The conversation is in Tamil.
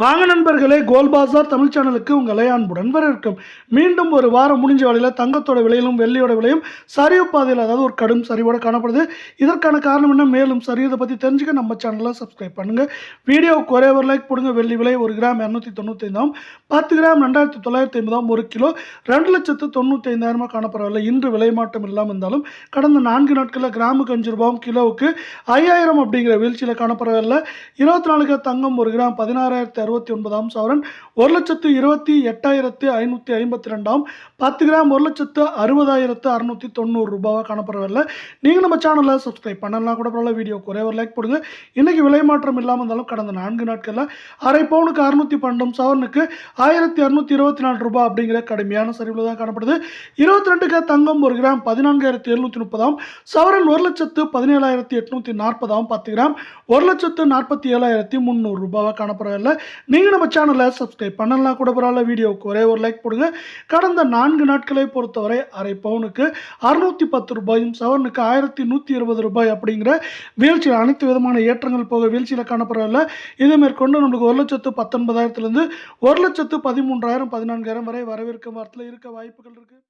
வாங்க நண்பர்களே, கோல் பாசார் தமிழ் சேனலுக்கு உங்களை அன்புடன் வரவேற்கும். மீண்டும் ஒரு வாரம் முடிஞ்ச வேளையில் தங்கத்தோட விலையிலும் வெள்ளியோட விலையும் சரிவு பாதையில், அதாவது ஒரு கடும் சரிவோட காணப்படுது. இதற்கான காரணம் என்ன, மேலும் சரிவதை பற்றி தெரிஞ்சுக்க நம்ம சேனலை சப்ஸ்கிரைப் பண்ணுங்கள். வீடியோவுக்கு ஒரே ஒரு லைக் போடுங்க. வெள்ளி விலை 1 கிராம் 295, 10 கிராம் 2950, 1 கிலோ 2,95,000 காணப்படவில்லை. இன்று விலை மாற்றம் இல்லாமல் இருந்தாலும் கடந்த 4 நாட்களில் கிராமுக்கு 5 ரூபாயும் கிலோவுக்கு 5000 அப்படிங்கிற வீழ்ச்சியில் காணப்படவில்லை. 24 கிராம் தங்கம் 1 கிராம் 16,069 சவரன் 1,28,552, 10 கிராம் 1,60,690 ரூபாவாக காணப்படவில்லை. நீங்கள் நம்ம சேனலை சப்ஸ்கிரைப் பண்ணலாம் கூட பரவாயில்ல. வீடியோக்கு ஒரே ஒரு லைக் போடுங்க. இன்னைக்கு விலை மாற்றம் இல்லாமல் இருந்தாலும் கடந்த 4 நாட்களில் அரை பவுனுக்கு 612, சவரனுக்கு 1,224 ரூபாய் அப்படிங்கிற கடுமையான சரிவில் தான் காணப்படுது. 22 கிராம் தங்கம் 1 கிராம் 14,730, சவரன் 1,17,840, 10 கிராம் 1,47,300 ரூபாவாக காணப்படவில்லை. நீங்கள் நம்ம சேனலை சப்ஸ்கிரைப் பண்ணலாம் கூட பரவாயில்ல. வீடியோவுக்கு ஒரே ஒரு லைக் போடுங்க. கடந்த 4 நாட்களை பொறுத்தவரை அரை பவுனுக்கு 610 ரூபாயும், சவரனுக்கு 1,120 ரூபாய் அப்படிங்கிற வீழ்ச்சியில் அனைத்து விதமான ஏற்றங்கள் போக வீழ்ச்சியில் காணப்படவில்லை. இதை மேற்கொண்டு நம்மளுக்கு 1,19,000 1,13,000 14,000 வரை வரவிருக்கும் வாரத்தில் இருக்க வாய்ப்புகள் இருக்குது.